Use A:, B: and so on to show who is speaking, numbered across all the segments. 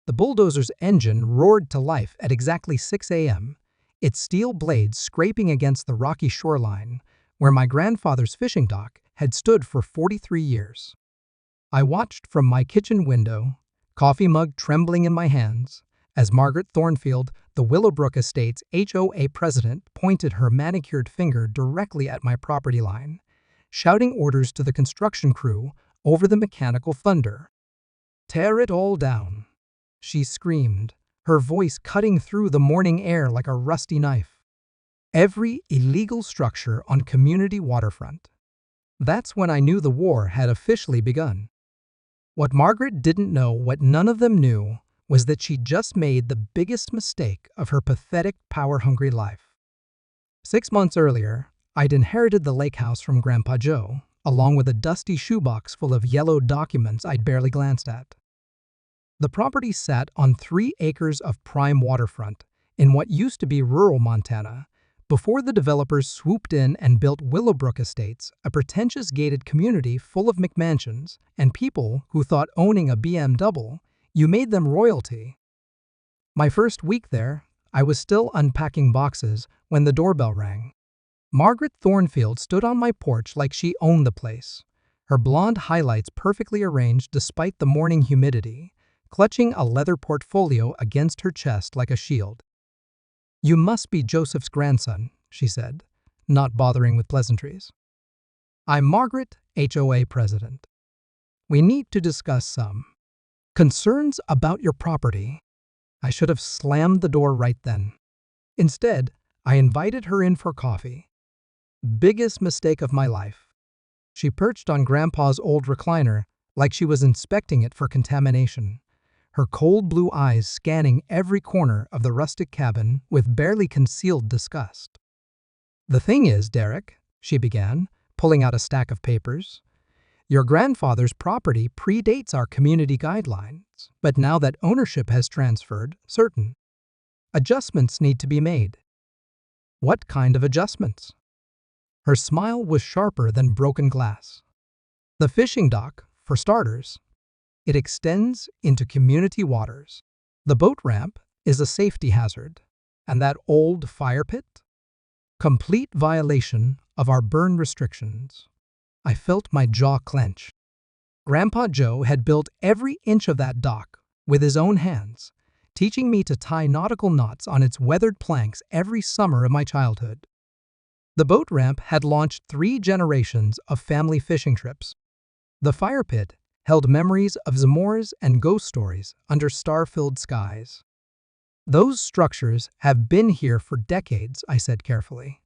A: The bulldozer's engine roared to life at exactly 6 a.m., its steel blades scraping against the rocky shoreline where my grandfather's fishing dock had stood for 43 years. I watched from my kitchen window, coffee mug trembling in my hands, as Margaret Thornfield, the Willowbrook Estate's HOA president, pointed her manicured finger directly at my property line, shouting orders to the construction crew over the mechanical thunder. "Tear it all down," she screamed, her voice cutting through the morning air like a rusty knife. "Every illegal structure on community waterfront." That's when I knew the war had officially begun. What Margaret didn't know, what none of them knew, was that she'd just made the biggest mistake of her pathetic, power-hungry life. 6 months earlier, I'd inherited the lake house from Grandpa Joe, along with a dusty shoebox full of yellowed documents I'd barely glanced at. The property sat on 3 acres of prime waterfront in what used to be rural Montana, before the developers swooped in and built Willowbrook Estates, a pretentious gated community full of McMansions and people who thought owning a BMW, you made them royalty. My first week there, I was still unpacking boxes when the doorbell rang. Margaret Thornfield stood on my porch like she owned the place, her blonde highlights perfectly arranged despite the morning humidity, clutching a leather portfolio against her chest like a shield. "You must be Joseph's grandson," she said, not bothering with pleasantries. "I'm Margaret, HOA president. We need to discuss some concerns about your property." I should have slammed the door right then. Instead, I invited her in for coffee. Biggest mistake of my life. She perched on Grandpa's old recliner like she was inspecting it for contamination, her cold blue eyes scanning every corner of the rustic cabin with barely concealed disgust. "The thing is, Derek," she began, pulling out a stack of papers, "your grandfather's property predates our community guidelines, but now that ownership has transferred, certain adjustments need to be made." "What kind of adjustments?" Her smile was sharper than broken glass. "The fishing dock, for starters. It extends into community waters. The boat ramp is a safety hazard. And that old fire pit? Complete violation of our burn restrictions." I felt my jaw clench. Grandpa Joe had built every inch of that dock with his own hands, teaching me to tie nautical knots on its weathered planks every summer of my childhood. The boat ramp had launched 3 generations of family fishing trips. The fire pit held memories of s'mores and ghost stories under star-filled skies. "Those structures have been here for decades," I said carefully.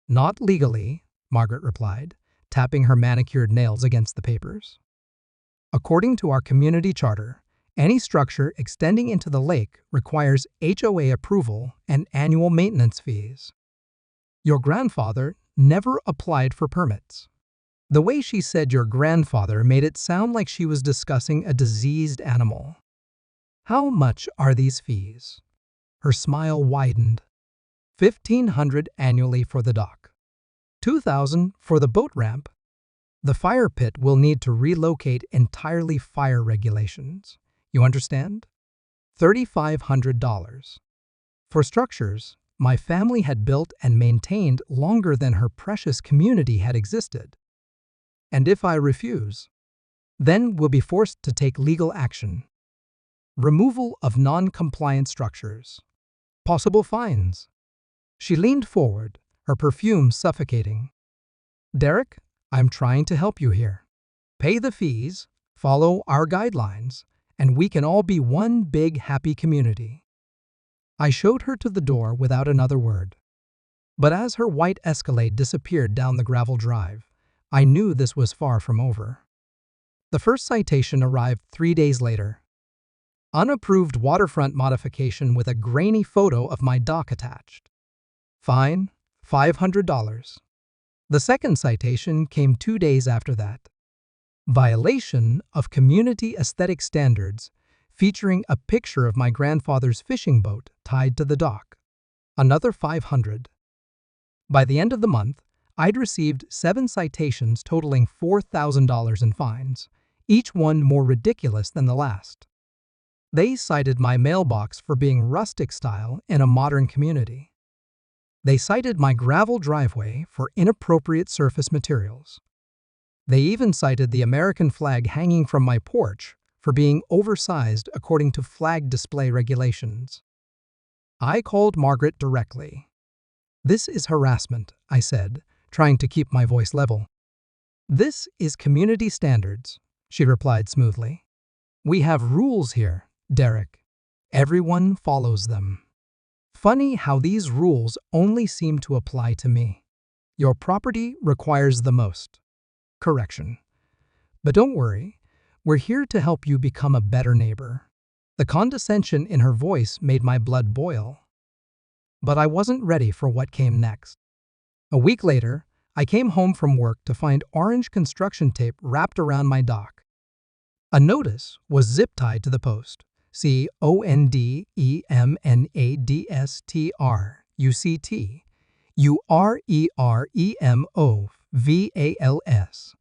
A: "Not legally," Margaret replied, tapping her manicured nails against the papers. "According to our community charter, any structure extending into the lake requires HOA approval and annual maintenance fees. Your grandfather never applied for permits." The way she said "your grandfather" made it sound like she was discussing a diseased animal. "How much are these fees?" Her smile widened. $1,500 annually for the dock. $2,000 for the boat ramp. The fire pit will need to relocate entirely fire regulations. You understand? $3,500. For structures my family had built and maintained longer than her precious community had existed. And if I refuse, then we'll be forced to take legal action. Removal of non-compliant structures. Possible fines. She leaned forward, her perfume suffocating. "Derek, I'm trying to help you here. Pay the fees, follow our guidelines, and we can all be one big happy community." I showed her to the door without another word. But as her white Escalade disappeared down the gravel drive, I knew this was far from over. The first citation arrived 3 days later. Unapproved waterfront modification with a grainy photo of my dock attached. Fine, $500. The second citation came 2 days after that. Violation of community aesthetic standards, featuring a picture of my grandfather's fishing boat tied to the dock. Another $500. By the end of the month, I'd received 7 citations totaling $4,000 in fines, each one more ridiculous than the last. They cited my mailbox for being rustic style in a modern community. They cited my gravel driveway for inappropriate surface materials. They even cited the American flag hanging from my porch for being oversized according to flag display regulations. I called Margaret directly. "This is harassment," I said, trying to keep my voice level. "This is community standards," she replied smoothly. "We have rules here, Derek. Everyone follows them. Funny how these rules only seem to apply to me. Your property requires the most correction. But don't worry, we're here to help you become a better neighbor." The condescension in her voice made my blood boil. But I wasn't ready for what came next. A week later, I came home from work to find orange construction tape wrapped around my dock. A notice was zip-tied to the post. See ONDEMNADSTRUCT UREREMOVALS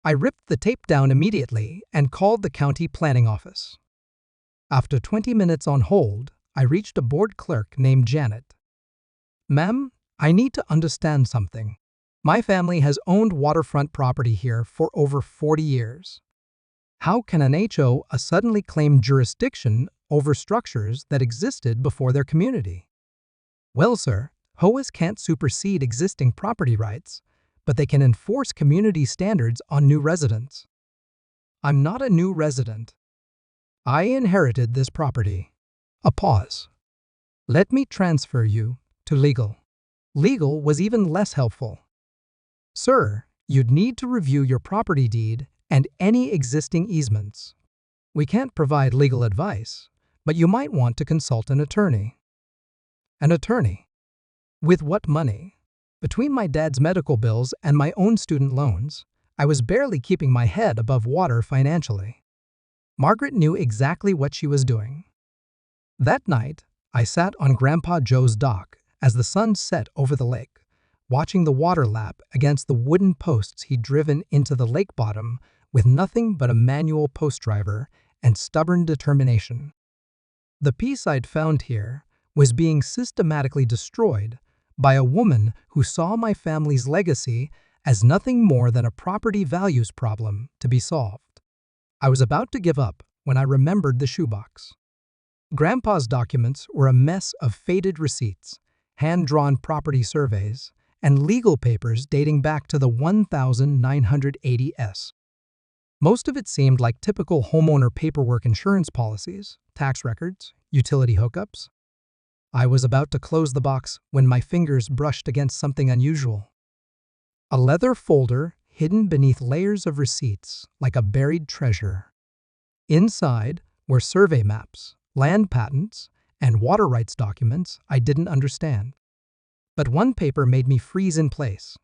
A: I ripped the tape down immediately and called the county planning office. After 20 minutes on hold, I reached a board clerk named Janet. "Ma'am, I need to understand something. My family has owned waterfront property here for over 40 years. How can an HOA suddenly claim jurisdiction over structures that existed before their community?" "Well, sir, HOAs can't supersede existing property rights, but they can enforce community standards on new residents." "I'm not a new resident. I inherited this property." A pause. "Let me transfer you to legal." Legal was even less helpful. "Sir, you'd need to review your property deed and any existing easements. We can't provide legal advice, but you might want to consult an attorney." An attorney? With what money? Between my dad's medical bills and my own student loans, I was barely keeping my head above water financially. Margaret knew exactly what she was doing. That night, I sat on Grandpa Joe's dock as the sun set over the lake, watching the water lap against the wooden posts he'd driven into the lake bottom with nothing but a manual post driver and stubborn determination. The peace I'd found here was being systematically destroyed by a woman who saw my family's legacy as nothing more than a property values problem to be solved. I was about to give up when I remembered the shoebox. Grandpa's documents were a mess of faded receipts, hand-drawn property surveys, and legal papers dating back to the 1980s. Most of it seemed like typical homeowner paperwork, insurance policies, tax records, utility hookups. I was about to close the box when my fingers brushed against something unusual. A leather folder hidden beneath layers of receipts like a buried treasure. Inside were survey maps, land patents, and water rights documents I didn't understand. But one paper made me freeze in place.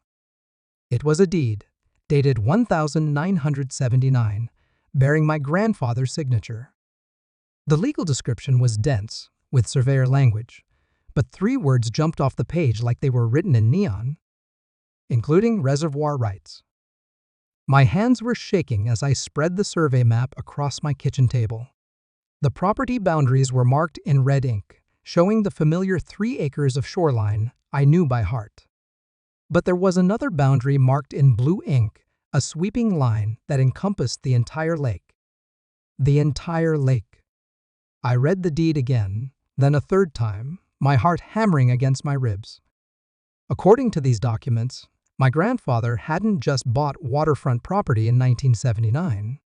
A: It was a deed, dated 1979, bearing my grandfather's signature. The legal description was dense, with surveyor language, but 3 words jumped off the page like they were written in neon, including reservoir rights. My hands were shaking as I spread the survey map across my kitchen table. The property boundaries were marked in red ink, showing the familiar 3 acres of shoreline I knew by heart. But there was another boundary marked in blue ink, a sweeping line that encompassed the entire lake. The entire lake. I read the deed again, then a third time, my heart hammering against my ribs. According to these documents, my grandfather hadn't just bought waterfront property in 1979.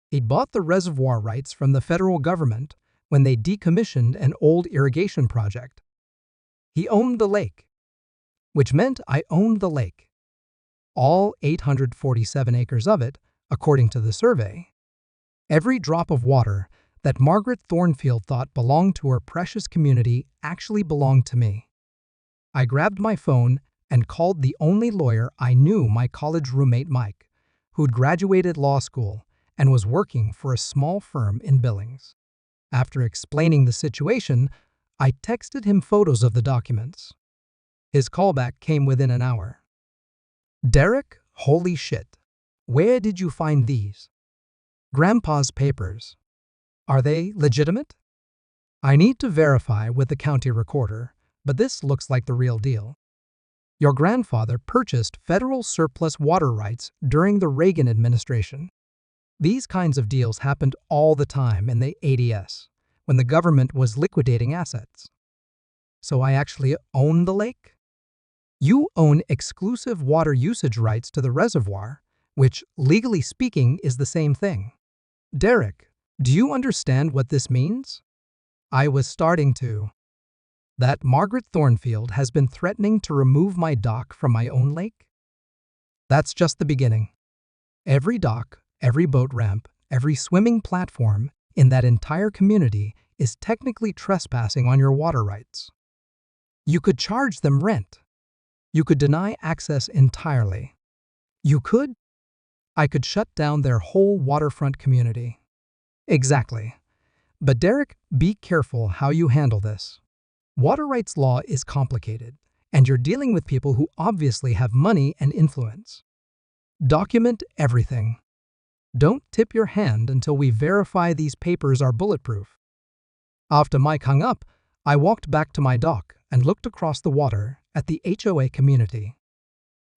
A: He'd bought the reservoir rights from the federal government when they decommissioned an old irrigation project. He owned the lake, which meant I owned the lake. All 847 acres of it, according to the survey. Every drop of water that Margaret Thornfield thought belonged to her precious community actually belonged to me. I grabbed my phone and called the only lawyer I knew, my college roommate Mike, who'd graduated law school and was working for a small firm in Billings. After explaining the situation, I texted him photos of the documents. His callback came within an hour. "Derek, holy shit. Where did you find these?" Grandpa's papers. Are they legitimate? I need to verify with the county recorder, but this looks like the real deal. Your grandfather purchased federal surplus water rights during the Reagan administration. These kinds of deals happened all the time in the 80s, when the government was liquidating assets. So I actually own the lake? You own exclusive water usage rights to the reservoir, which, legally speaking, is the same thing. Derek, do you understand what this means? I was starting to. That Margaret Thornfield has been threatening to remove my dock from my own lake? That's just the beginning. Every dock, every boat ramp, every swimming platform in that entire community is technically trespassing on your water rights. You could charge them rent. You could deny access entirely. I could shut down their whole waterfront community. Exactly. But Derek, be careful how you handle this. Water rights law is complicated, and you're dealing with people who obviously have money and influence. Document everything. Don't tip your hand until we verify these papers are bulletproof. After Mike hung up, I walked back to my dock and looked across the water at the HOA community.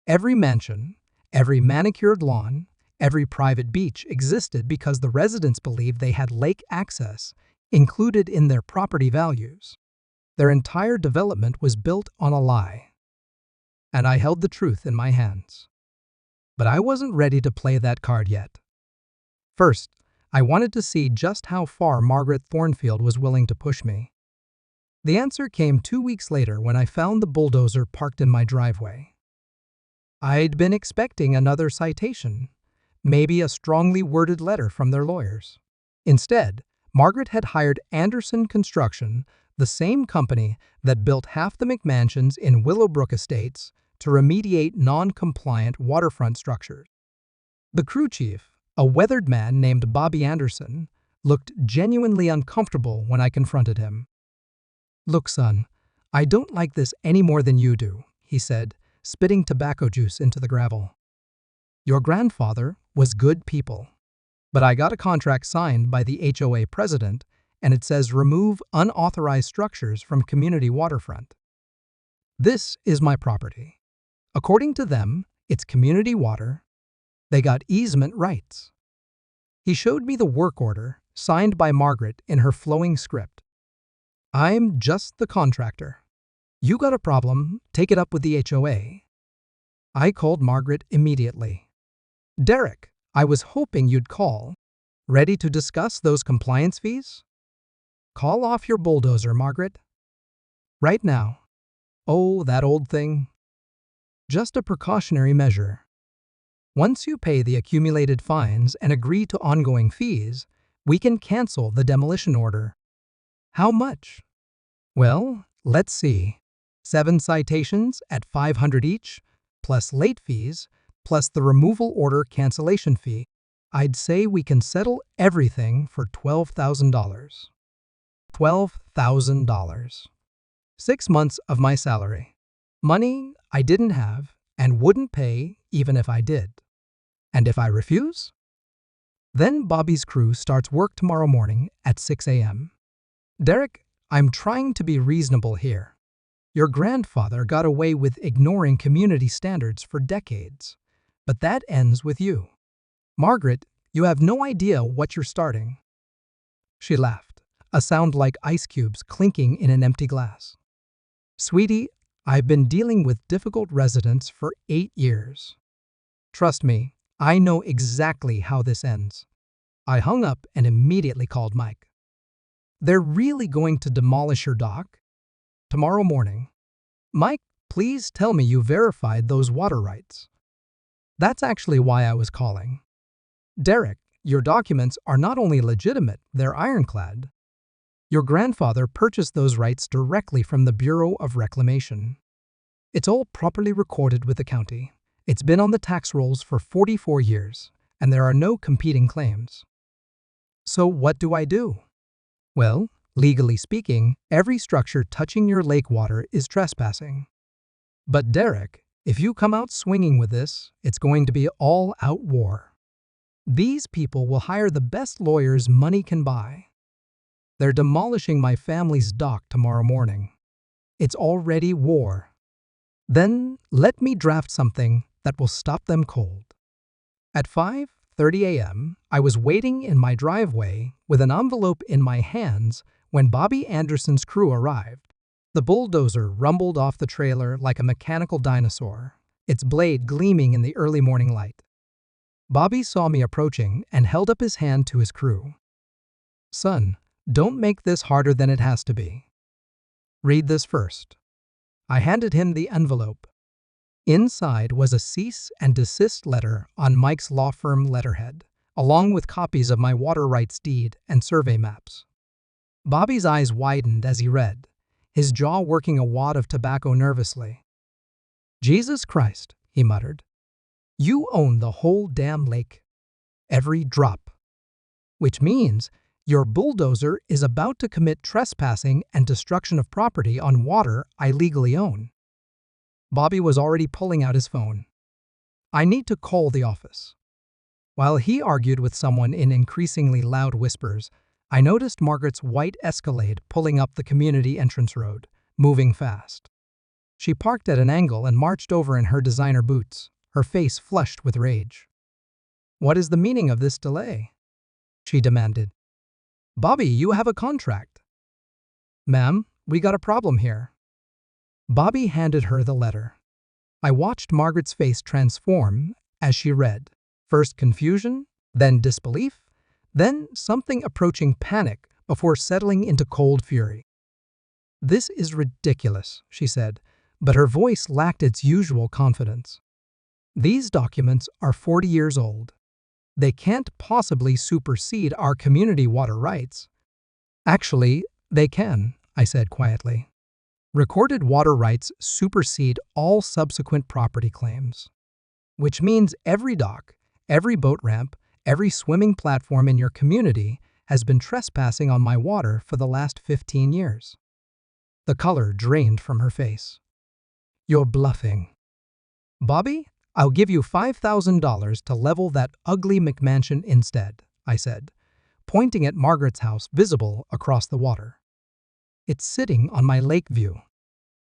A: Every mansion, every manicured lawn, every private beach existed because the residents believed they had lake access included in their property values. Their entire development was built on a lie. And I held the truth in my hands. But I wasn't ready to play that card yet. First, I wanted to see just how far Margaret Thornfield was willing to push me. The answer came 2 weeks later when I found the bulldozer parked in my driveway. I'd been expecting another citation, maybe a strongly worded letter from their lawyers. Instead, Margaret had hired Anderson Construction, the same company that built half the McMansions in Willowbrook Estates, to remediate non-compliant waterfront structures. The crew chief, a weathered man named Bobby Anderson, looked genuinely uncomfortable when I confronted him. "Look, son, I don't like this any more than you do," he said, spitting tobacco juice into the gravel. "Your grandfather was good people, but I got a contract signed by the HOA president, and it says remove unauthorized structures from community waterfront. This is my property. According to them, it's community water. They got easement rights." He showed me the work order, signed by Margaret in her flowing script. "I'm just the contractor. You got a problem, take it up with the HOA." I called Margaret immediately. "Derek, I was hoping you'd call. Ready to discuss those compliance fees?" "Call off your bulldozer, Margaret." "Right now." "Oh, that old thing." "Just a precautionary measure. Once you pay the accumulated fines and agree to ongoing fees, we can cancel the demolition order." "How much?" "Well, let's see. 7 citations at $500 each, plus late fees, plus the removal order cancellation fee. I'd say we can settle everything for $12,000. $12,000. 6 months of my salary. Money I didn't have and wouldn't pay even if I did. And if I refuse? Then Bobby's crew starts work tomorrow morning at 6 a.m. "Derek, I'm trying to be reasonable here. Your grandfather got away with ignoring community standards for decades, but that ends with you. Margaret, you have no idea what you're starting." She laughed, a sound like ice cubes clinking in an empty glass. "Sweetie, I've been dealing with difficult residents for 8 years. Trust me, I know exactly how this ends." I hung up and immediately called Mike. "They're really going to demolish your dock?" "Tomorrow morning." "Mike, please tell me you verified those water rights." "That's actually why I was calling." "Derek, your documents are not only legitimate, they're ironclad. Your grandfather purchased those rights directly from the Bureau of Reclamation. It's all properly recorded with the county. It's been on the tax rolls for 44 years, and there are no competing claims." "So what do I do?" "Well, legally speaking, every structure touching your lake water is trespassing. But Derek, if you come out swinging with this, it's going to be all-out war." These people will hire the best lawyers money can buy. They're demolishing my family's dock tomorrow morning. It's already war. Then let me draft something that will stop them cold. At 5:30 a.m., I was waiting in my driveway with an envelope in my hands when Bobby Anderson's crew arrived. The bulldozer rumbled off the trailer like a mechanical dinosaur, its blade gleaming in the early morning light. Bobby saw me approaching and held up his hand to his crew. "Son, don't make this harder than it has to be. Read this first." I handed him the envelope. Inside was a cease and desist letter on Mike's law firm letterhead, along with copies of my water rights deed and survey maps. Bobby's eyes widened as he read, his jaw working a wad of tobacco nervously. "Jesus Christ," he muttered. "You own the whole damn lake. Every drop. Which means your bulldozer is about to commit trespassing and destruction of property on water I legally own." Bobby was already pulling out his phone. "I need to call the office." While he argued with someone in increasingly loud whispers, I noticed Margaret's white Escalade pulling up the community entrance road, moving fast. She parked at an angle and marched over in her designer boots, her face flushed with rage. "What is the meaning of this delay?" she demanded. "Bobby, you have a contract." "Ma'am, we got a problem here." Bobby handed her the letter. I watched Margaret's face transform as she read. First confusion, then disbelief, then something approaching panic before settling into cold fury. "This is ridiculous," she said, but her voice lacked its usual confidence. "These documents are 40 years old. They can't possibly supersede our community water rights." "Actually, they can," I said quietly. "Recorded water rights supersede all subsequent property claims. Which means every dock, every boat ramp, every swimming platform in your community has been trespassing on my water for the last 15 years. The color drained from her face. "You're bluffing." "Bobby, I'll give you $5,000 to level that ugly McMansion instead," I said, pointing at Margaret's house visible across the water. "It's sitting on my lake view."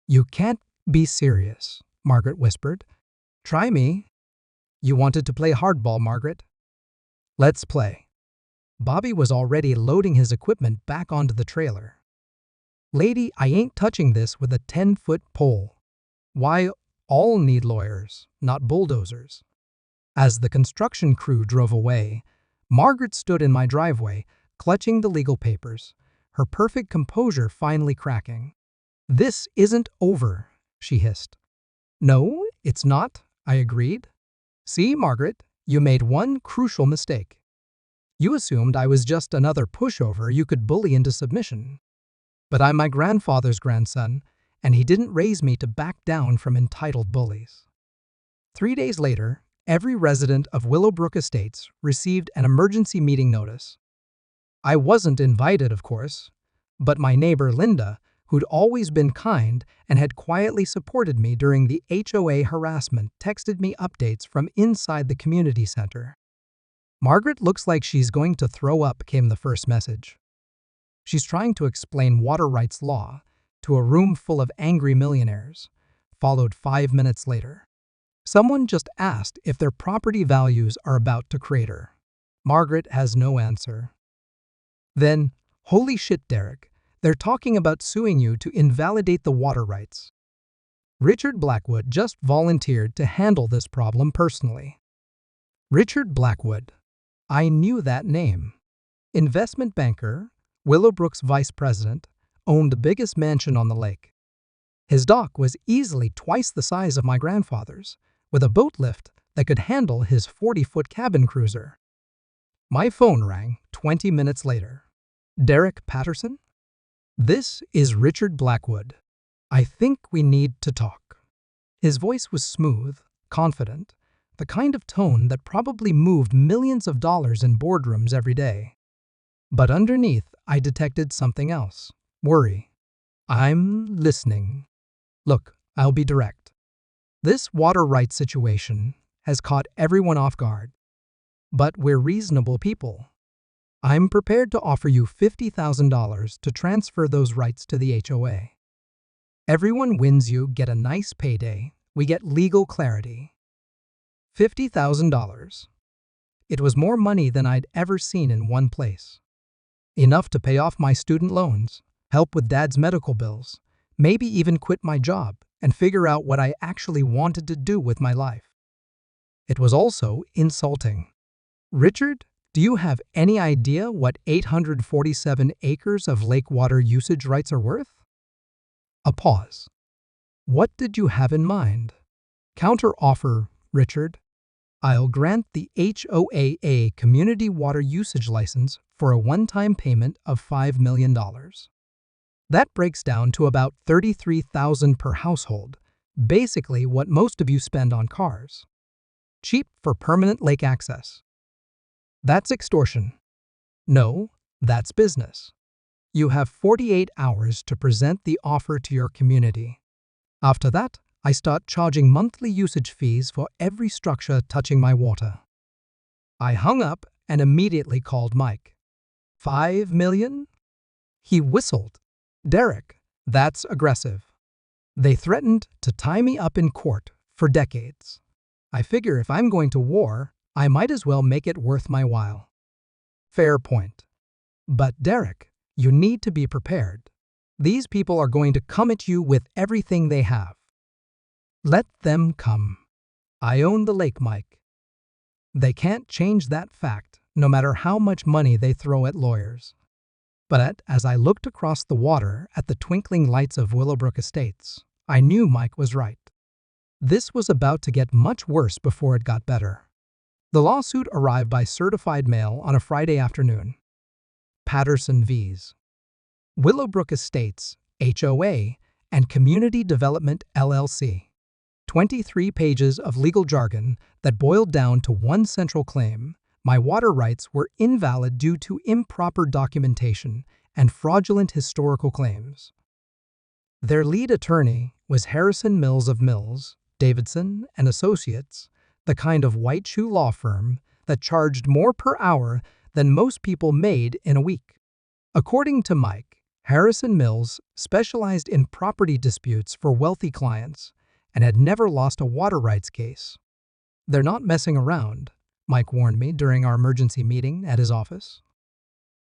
A: "You can't be serious," Margaret whispered. "Try me." "You wanted to play hardball, Margaret." "Let's play." Bobby was already loading his equipment back onto the trailer. "Lady, I ain't touching this with a 10-foot pole. Why, all need lawyers, not bulldozers." As the construction crew drove away, Margaret stood in my driveway, clutching the legal papers, her perfect composure finally cracking. "This isn't over," she hissed. "No, it's not," I agreed. "See, Margaret, you made one crucial mistake. You assumed I was just another pushover you could bully into submission. But I'm my grandfather's grandson, and he didn't raise me to back down from entitled bullies." 3 days later, every resident of Willowbrook Estates received an emergency meeting notice. I wasn't invited, of course, but my neighbor Linda, who'd always been kind and had quietly supported me during the HOA harassment, texted me updates from inside the community center. "Margaret looks like she's going to throw up," came the first message. "She's trying to explain water rights law to a room full of angry millionaires," followed 5 minutes later. "Someone just asked if their property values are about to crater. Margaret has no answer." Then, "Holy shit, Derek, they're talking about suing you to invalidate the water rights. Richard Blackwood just volunteered to handle this problem personally." Richard Blackwood. I knew that name. Investment banker, Willowbrook's vice president, owned the biggest mansion on the lake. His dock was easily twice the size of my grandfather's, with a boat lift that could handle his 40-foot cabin cruiser. My phone rang 20 minutes later. "Derek Patterson? This is Richard Blackwood. I think we need to talk." His voice was smooth, confident, the kind of tone that probably moved millions of dollars in boardrooms every day. But underneath, I detected something else. Worry. "I'm listening. Look, I'll be direct. This water rights situation has caught everyone off guard. But we're reasonable people. I'm prepared to offer you $50,000 to transfer those rights to the HOA. Everyone wins. You get a nice payday. We get legal clarity. $50,000. It was more money than I'd ever seen in one place. Enough to pay off my student loans, help with Dad's medical bills, maybe even quit my job and figure out what I actually wanted to do with my life. It was also insulting. Richard, do you have any idea what 847 acres of lake water usage rights are worth? A pause. What did you have in mind? Counter-offer, Richard. I'll grant the HOA a community water usage license for a one-time payment of $5 million. That breaks down to about $33,000 per household, basically what most of you spend on cars. Cheap for permanent lake access. That's extortion. No, that's business. You have 48 hours to present the offer to your community. After that, I start charging monthly usage fees for every structure touching my water. I hung up and immediately called Mike. $5 million? He whistled. Derek, that's aggressive. They threatened to tie me up in court for decades. I figure if I'm going to war, I might as well make it worth my while. Fair point. But Derek, you need to be prepared. These people are going to come at you with everything they have. Let them come. I own the lake, Mike. They can't change that fact, no matter how much money they throw at lawyers. But as I looked across the water at the twinkling lights of Willowbrook Estates, I knew Mike was right. This was about to get much worse before it got better. The lawsuit arrived by certified mail on a Friday afternoon. Patterson vs. Willowbrook Estates, HOA, and Community Development, LLC. 23 pages of legal jargon that boiled down to one central claim: my water rights were invalid due to improper documentation and fraudulent historical claims. Their lead attorney was Harrison Mills of Mills, Davidson and Associates, the kind of white shoe law firm that charged more per hour than most people made in a week. According to Mike, Harrison Mills specialized in property disputes for wealthy clients and had never lost a water rights case. They're not messing around, Mike warned me during our emergency meeting at his office.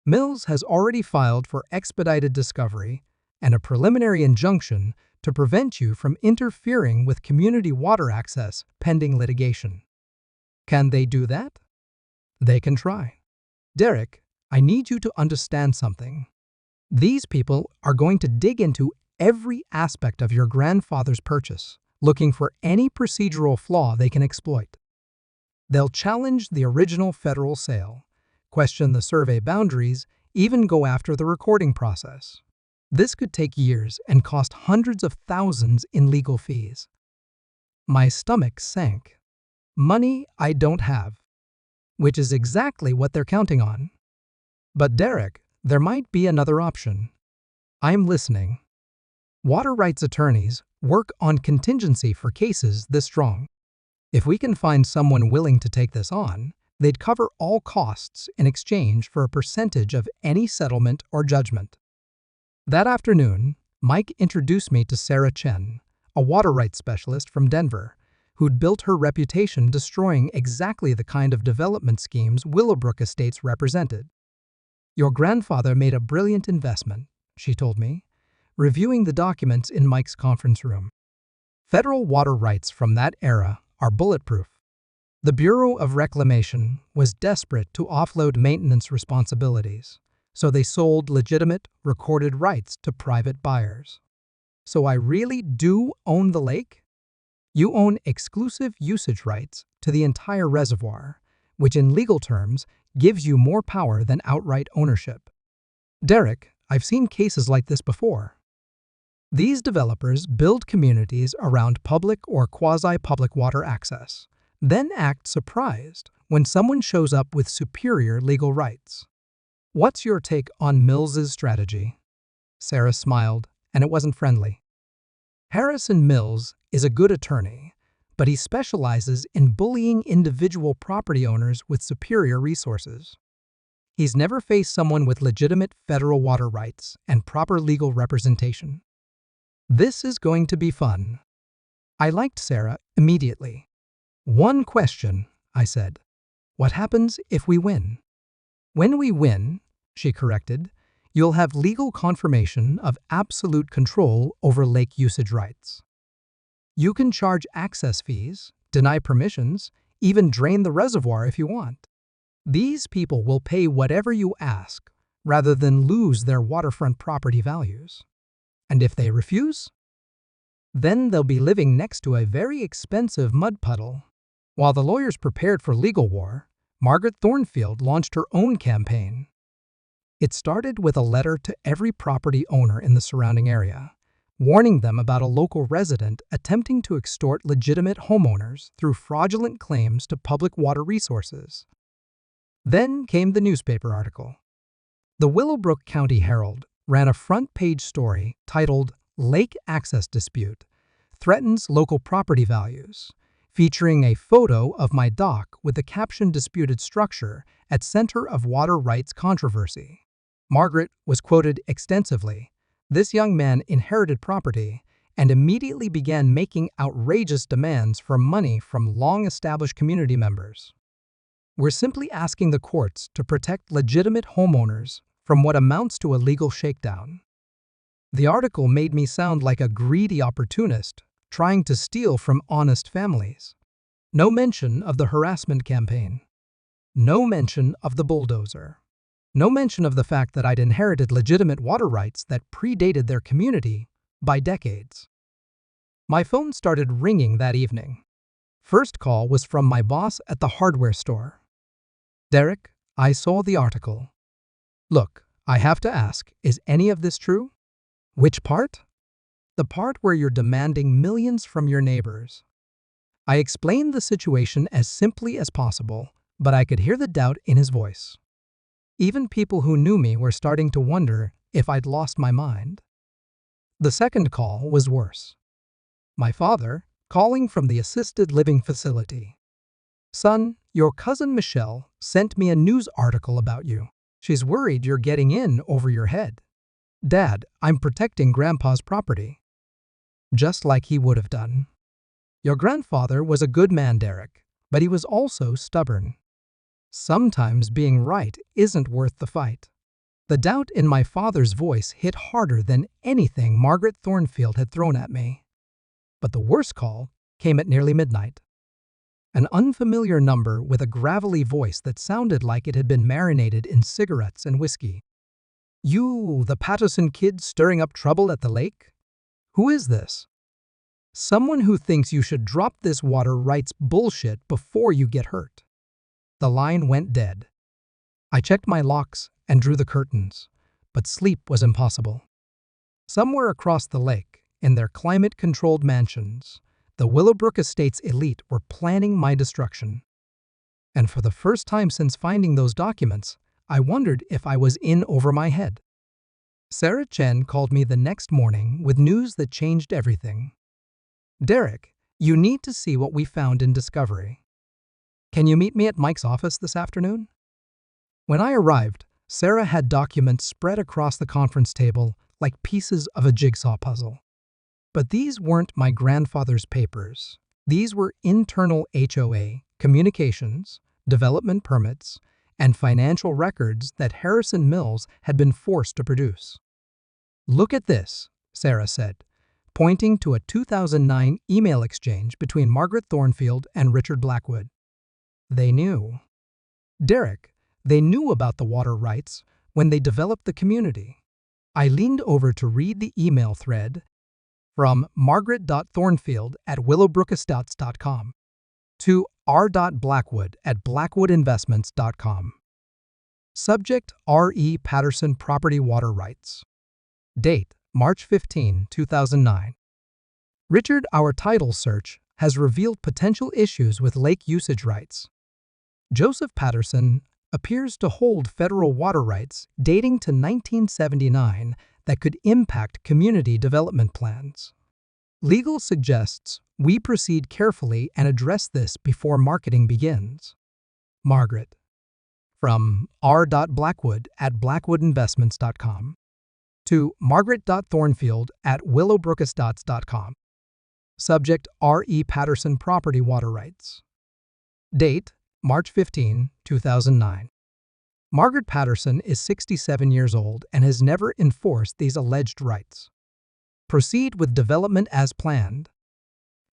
A: Mills has already filed for expedited discovery and a preliminary injunction to prevent you from interfering with community water access pending litigation. Can they do that? They can try. Derek, I need you to understand something. These people are going to dig into every aspect of your grandfather's purchase, looking for any procedural flaw they can exploit. They'll challenge the original federal sale, question the survey boundaries, even go after the recording process. This could take years and cost hundreds of thousands in legal fees. My stomach sank. Money I don't have, which is exactly what they're counting on. But Derek, there might be another option. I'm listening. Water rights attorneys work on contingency for cases this strong. If we can find someone willing to take this on, they'd cover all costs in exchange for a percentage of any settlement or judgment. That afternoon, Mike introduced me to Sarah Chen, a water rights specialist from Denver, who'd built her reputation destroying exactly the kind of development schemes Willowbrook Estates represented. Your grandfather made a brilliant investment, she told me, reviewing the documents in Mike's conference room. Federal water rights from that era are bulletproof. The Bureau of Reclamation was desperate to offload maintenance responsibilities, so they sold legitimate, recorded rights to private buyers. So I really do own the lake? You own exclusive usage rights to the entire reservoir, which in legal terms gives you more power than outright ownership. Derek, I've seen cases like this before. These developers build communities around public or quasi-public water access, then act surprised when someone shows up with superior legal rights. What's your take on Mills's strategy? Sarah smiled, and it wasn't friendly. Harrison Mills is a good attorney, but he specializes in bullying individual property owners with superior resources. He's never faced someone with legitimate federal water rights and proper legal representation. This is going to be fun. I liked Sarah immediately. One question, I said. What happens if we win? When we win, she corrected, you'll have legal confirmation of absolute control over lake usage rights. You can charge access fees, deny permissions, even drain the reservoir if you want. These people will pay whatever you ask rather than lose their waterfront property values. And if they refuse, then they'll be living next to a very expensive mud puddle. While the lawyers prepared for legal war, Margaret Thornfield launched her own campaign. It started with a letter to every property owner in the surrounding area, warning them about a local resident attempting to extort legitimate homeowners through fraudulent claims to public water resources. Then came the newspaper article. The Willowbrook County Herald ran a front-page story titled "Lake Access Dispute Threatens Local Property Values," featuring a photo of my dock with the caption "Disputed Structure at Center of Water Rights Controversy." Margaret was quoted extensively. This young man inherited property and immediately began making outrageous demands for money from long-established community members. We're simply asking the courts to protect legitimate homeowners from what amounts to a legal shakedown. The article made me sound like a greedy opportunist trying to steal from honest families. No mention of the harassment campaign. No mention of the bulldozer. No mention of the fact that I'd inherited legitimate water rights that predated their community by decades. My phone started ringing that evening. First call was from my boss at the hardware store. "Derek, I saw the article. Look, I have to ask, is any of this true?" "Which part?" "The part where you're demanding millions from your neighbors." I explained the situation as simply as possible, but I could hear the doubt in his voice. Even people who knew me were starting to wonder if I'd lost my mind. The second call was worse. My father, calling from the assisted living facility. "Son, your cousin Michelle sent me a news article about you. She's worried you're getting in over your head." "Dad, I'm protecting Grandpa's property." Just like he would have done. "Your grandfather was a good man, Derek, but he was also stubborn. Sometimes being right isn't worth the fight." The doubt in my father's voice hit harder than anything Margaret Thornfield had thrown at me. But the worst call came at nearly midnight. An unfamiliar number with a gravelly voice that sounded like it had been marinated in cigarettes and whiskey. "You, the Patterson kid stirring up trouble at the lake? Who is this?" "Someone who thinks you should drop this water rights bullshit before you get hurt." The line went dead. I checked my locks and drew the curtains, but sleep was impossible. Somewhere across the lake, in their climate-controlled mansions, the Willowbrook Estates elite were planning my destruction. And for the first time since finding those documents, I wondered if I was in over my head. Sarah Chen called me the next morning with news that changed everything. "Derek, you need to see what we found in Discovery. Can you meet me at Mike's office this afternoon?" When I arrived, Sarah had documents spread across the conference table like pieces of a jigsaw puzzle. But these weren't my grandfather's papers. These were internal HOA, communications, development permits, and financial records that Harrison Mills had been forced to produce. "Look at this," Sarah said, pointing to a 2009 email exchange between Margaret Thornfield and Richard Blackwood. They knew. Derek, they knew about the water rights when they developed the community. I leaned over to read the email thread from margaret.thornfield@willowbrookestates.com to r.blackwood@blackwoodinvestments.com. Subject: R.E. Patterson Property Water Rights. Date: March 15, 2009. Richard, our title search has revealed potential issues with lake usage rights. Joseph Patterson appears to hold federal water rights dating to 1979 that could impact community development plans. Legal suggests we proceed carefully and address this before marketing begins. Margaret. From r.blackwood@blackwoodinvestments.com to margaret.thornfield@willowbrookestates.com. Subject R.E. Patterson Property Water Rights. Date March 15, 2009. Margaret Patterson is 67 years old and has never enforced these alleged rights. Proceed with development as planned.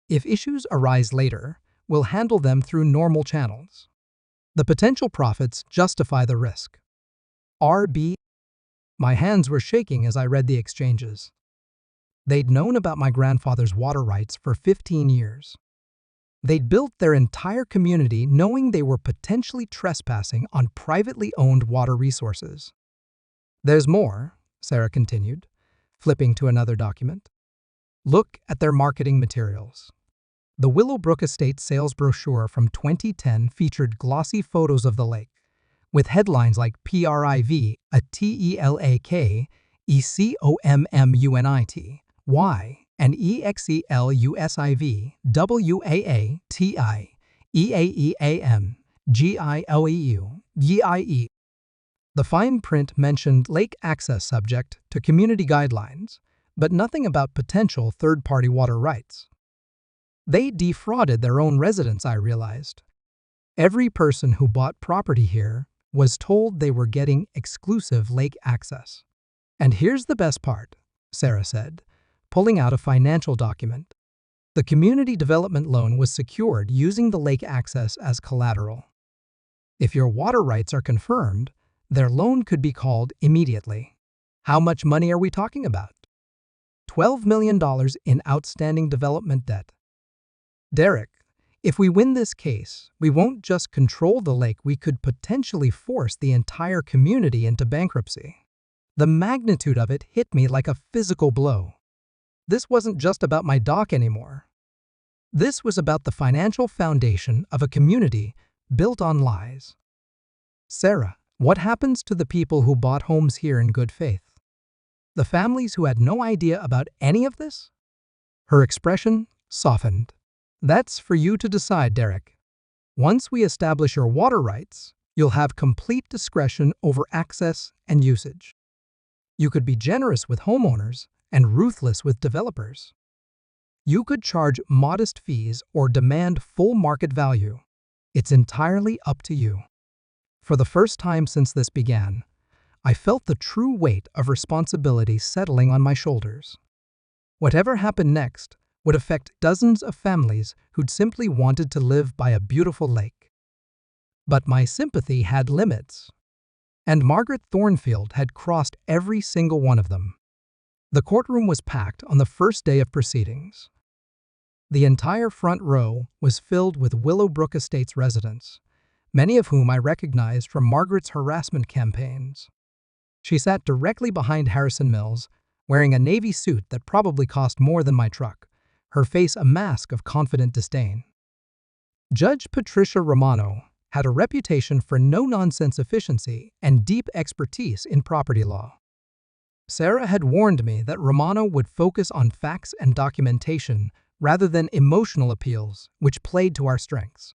A: If issues arise later, we'll handle them through normal channels. The potential profits justify the risk. R.B. My hands were shaking as I read the exchanges. They'd known about my grandfather's water rights for 15 years. They'd built their entire community knowing they were potentially trespassing on privately owned water resources. There's more, Sarah continued, flipping to another document. Look at their marketing materials. The Willowbrook Estates sales brochure from 2010 featured glossy photos of the lake, with headlines like PRIV, a TELAK, ECOMMUNIT, Y, and EXELUSIV, WAATI, EAEAM, GIOEU, GIE. The fine print mentioned lake access subject to community guidelines, but nothing about potential third-party water rights. They defrauded their own residents, I realized. Every person who bought property here was told they were getting exclusive lake access. And here's the best part, Sarah said, pulling out a financial document. The community development loan was secured using the lake access as collateral. If your water rights are confirmed, their loan could be called immediately. How much money are we talking about? $12 million in outstanding development debt. Derek, if we win this case, we won't just control the lake, we could potentially force the entire community into bankruptcy. The magnitude of it hit me like a physical blow. This wasn't just about my dock anymore. This was about the financial foundation of a community built on lies. Sarah, what happens to the people who bought homes here in good faith? The families who had no idea about any of this? Her expression softened. That's for you to decide, Derek. Once we establish your water rights, you'll have complete discretion over access and usage. You could be generous with homeowners and ruthless with developers. You could charge modest fees or demand full market value. It's entirely up to you. For the first time since this began, I felt the true weight of responsibility settling on my shoulders. Whatever happened next would affect dozens of families who'd simply wanted to live by a beautiful lake. But my sympathy had limits, and Margaret Thornfield had crossed every single one of them. The courtroom was packed on the first day of proceedings. The entire front row was filled with Willowbrook Estates residents, many of whom I recognized from Margaret's harassment campaigns. She sat directly behind Harrison Mills, wearing a navy suit that probably cost more than my truck, her face a mask of confident disdain. Judge Patricia Romano had a reputation for no-nonsense efficiency and deep expertise in property law. Sarah had warned me that Romano would focus on facts and documentation rather than emotional appeals, which played to our strengths.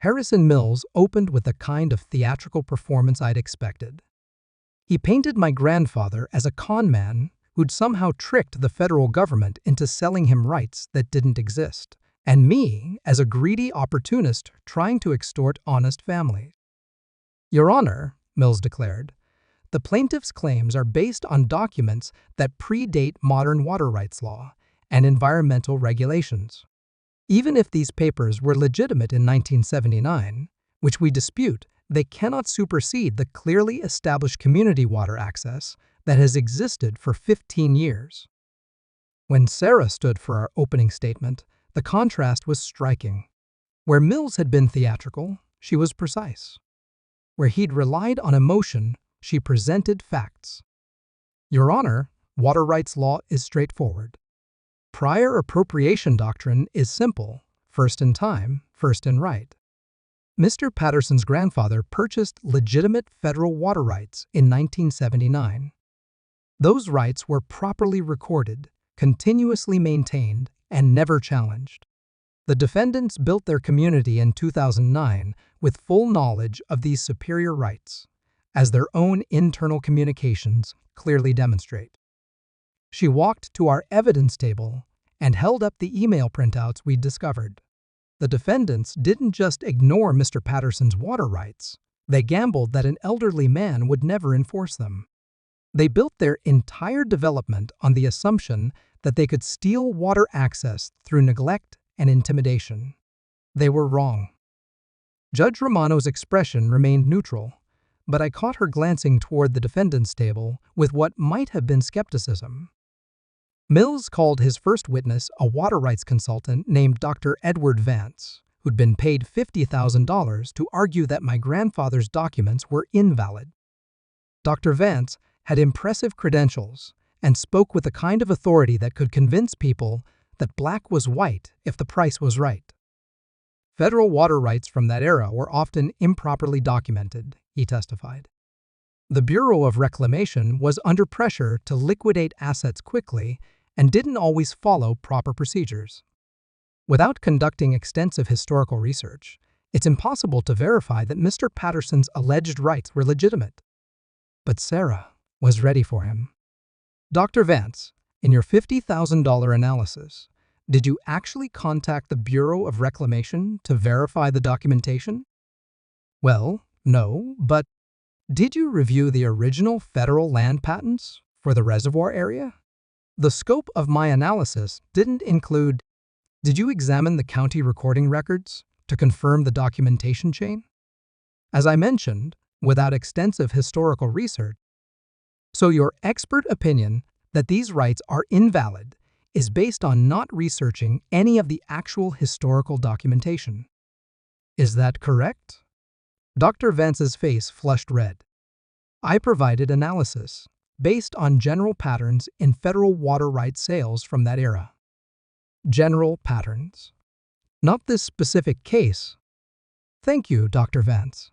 A: Harrison Mills opened with the kind of theatrical performance I'd expected. He painted my grandfather as a con man who'd somehow tricked the federal government into selling him rights that didn't exist, and me as a greedy opportunist trying to extort honest families. Your Honor, Mills declared, the plaintiff's claims are based on documents that predate modern water rights law and environmental regulations. Even if these papers were legitimate in 1979, which we dispute, they cannot supersede the clearly established community water access that has existed for 15 years. When Sarah stood for our opening statement, the contrast was striking. Where Mills had been theatrical, she was precise. Where he'd relied on emotion, she presented facts. Your Honor, water rights law is straightforward. Prior appropriation doctrine is simple, first in time, first in right. Mr. Patterson's grandfather purchased legitimate federal water rights in 1979. Those rights were properly recorded, continuously maintained and never challenged. The defendants built their community in 2009 with full knowledge of these superior rights, as their own internal communications clearly demonstrate. She walked to our evidence table and held up the email printouts we'd discovered. The defendants didn't just ignore Mr. Patterson's water rights, they gambled that an elderly man would never enforce them. They built their entire development on the assumption that they could steal water access through neglect and intimidation. They were wrong. Judge Romano's expression remained neutral, but I caught her glancing toward the defendant's table with what might have been skepticism. Mills called his first witness a water rights consultant named Dr. Edward Vance, who'd been paid $50,000 to argue that my grandfather's documents were invalid. Dr. Vance had impressive credentials and spoke with the kind of authority that could convince people that black was white if the price was right. Federal water rights from that era were often improperly documented, he testified. The Bureau of Reclamation was under pressure to liquidate assets quickly and didn't always follow proper procedures. Without conducting extensive historical research, it's impossible to verify that Mr. Patterson's alleged rights were legitimate. But Sarah was ready for him. Dr. Vance, in your $50,000 analysis, did you actually contact the Bureau of Reclamation to verify the documentation? Well, no, but did you review the original federal land patents for the reservoir area? The scope of my analysis didn't include, did you examine the county recording records to confirm the documentation chain? As I mentioned, without extensive historical research, so your expert opinion that these rights are invalid is based on not researching any of the actual historical documentation. Is that correct? Dr. Vance's face flushed red. I provided analysis based on general patterns in federal water rights sales from that era. General patterns. Not this specific case. Thank you, Dr. Vance.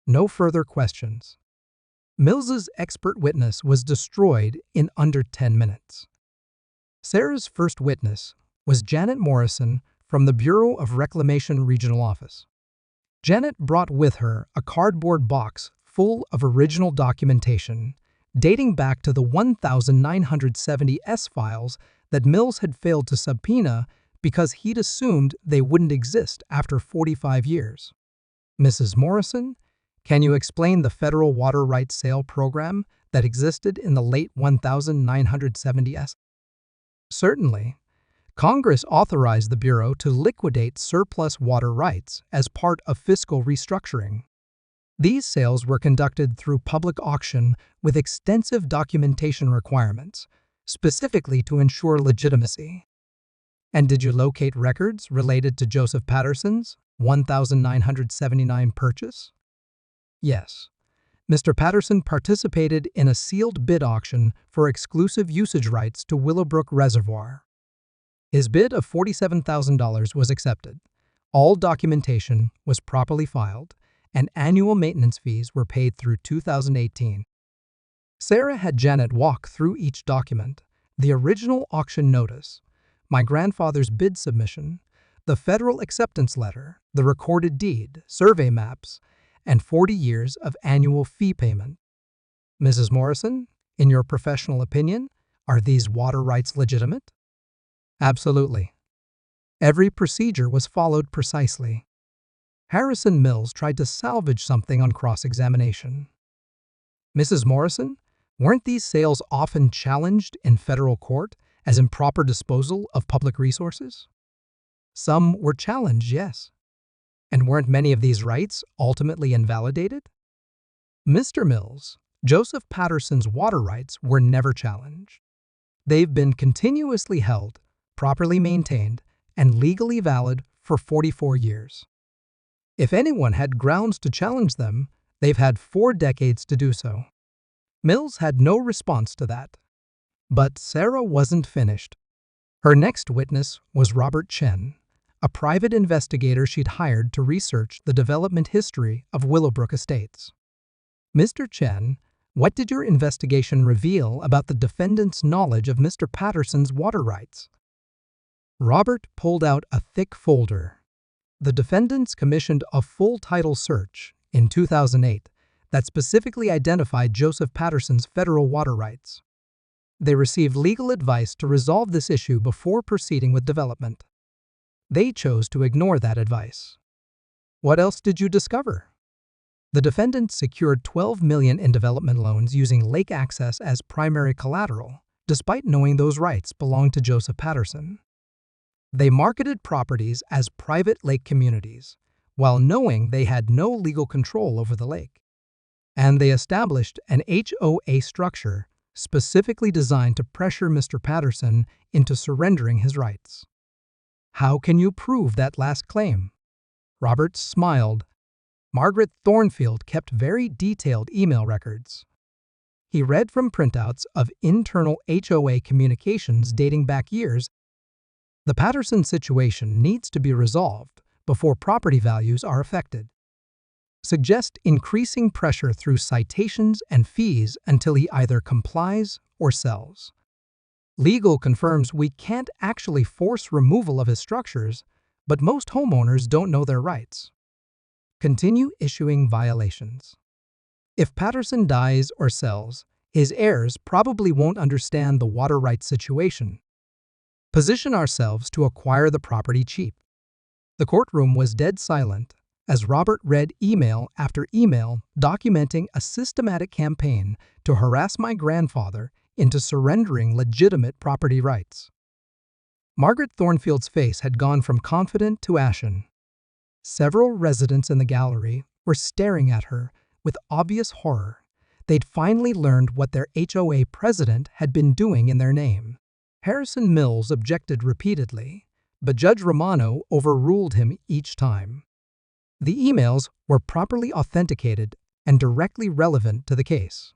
A: No further questions. Mills's expert witness was destroyed in under 10 minutes. Sarah's first witness was Janet Morrison from the Bureau of Reclamation Regional Office. Janet brought with her a cardboard box full of original documentation dating back to the 1970 S-files that Mills had failed to subpoena because he'd assumed they wouldn't exist after 45 years. Mrs. Morrison, can you explain the federal water rights sale program that existed in the late 1970s? Certainly. Congress authorized the Bureau to liquidate surplus water rights as part of fiscal restructuring. These sales were conducted through public auction with extensive documentation requirements, specifically to ensure legitimacy. And did you locate records related to Joseph Patterson's 1979 purchase? Yes. Mr. Patterson participated in a sealed bid auction for exclusive usage rights to Willowbrook Reservoir. His bid of $47,000 was accepted. All documentation was properly filed, and annual maintenance fees were paid through 2018. Sarah had Janet walk through each document: the original auction notice, my grandfather's bid submission, the federal acceptance letter, the recorded deed, survey maps, and 40 years of annual fee payment. Mrs. Morrison, in your professional opinion, are these water rights legitimate? Absolutely. Every procedure was followed precisely. Harrison Mills tried to salvage something on cross-examination. Mrs. Morrison, weren't these sales often challenged in federal court as improper disposal of public resources? Some were challenged, yes. And weren't many of these rights ultimately invalidated? Mr. Mills, Joseph Patterson's water rights were never challenged. They've been continuously held, properly maintained, and legally valid for 44 years. If anyone had grounds to challenge them, they've had 4 decades to do so. Mills had no response to that. But Sarah wasn't finished. Her next witness was Robert Chen, a private investigator she'd hired to research the development history of Willowbrook Estates. Mr. Chen What did your investigation reveal about the defendant's knowledge of Mr. Patterson's water rights? Robert pulled out a thick folder. The defendants commissioned a full title search in 2008 that specifically identified Joseph Patterson's federal water rights. They received legal advice to resolve this issue before proceeding with development. They chose to ignore that advice. What else did you discover? The defendants secured $12 million in development loans using lake access as primary collateral, despite knowing those rights belonged to Joseph Patterson. They marketed properties as private lake communities, while knowing they had no legal control over the lake. And they established an HOA structure specifically designed to pressure Mr. Patterson into surrendering his rights. How can you prove that last claim? Robert smiled. Margaret Thornfield kept very detailed email records. He read from printouts of internal HOA communications dating back years. The Patterson situation needs to be resolved before property values are affected. Suggest increasing pressure through citations and fees until he either complies or sells. Legal confirms we can't actually force removal of his structures, but most homeowners don't know their rights. Continue issuing violations. If Patterson dies or sells, his heirs probably won't understand the water rights situation. Position ourselves to acquire the property cheap. The courtroom was dead silent as Robert read email after email documenting a systematic campaign to harass my grandfather into surrendering legitimate property rights. Margaret Thornfield's face had gone from confident to ashen. Several residents in the gallery were staring at her with obvious horror. They'd finally learned what their HOA president had been doing in their name. Harrison Mills objected repeatedly, but Judge Romano overruled him each time. The emails were properly authenticated and directly relevant to the case.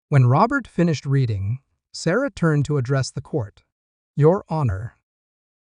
A: When Robert finished reading, Sarah turned to address the court. Your Honor,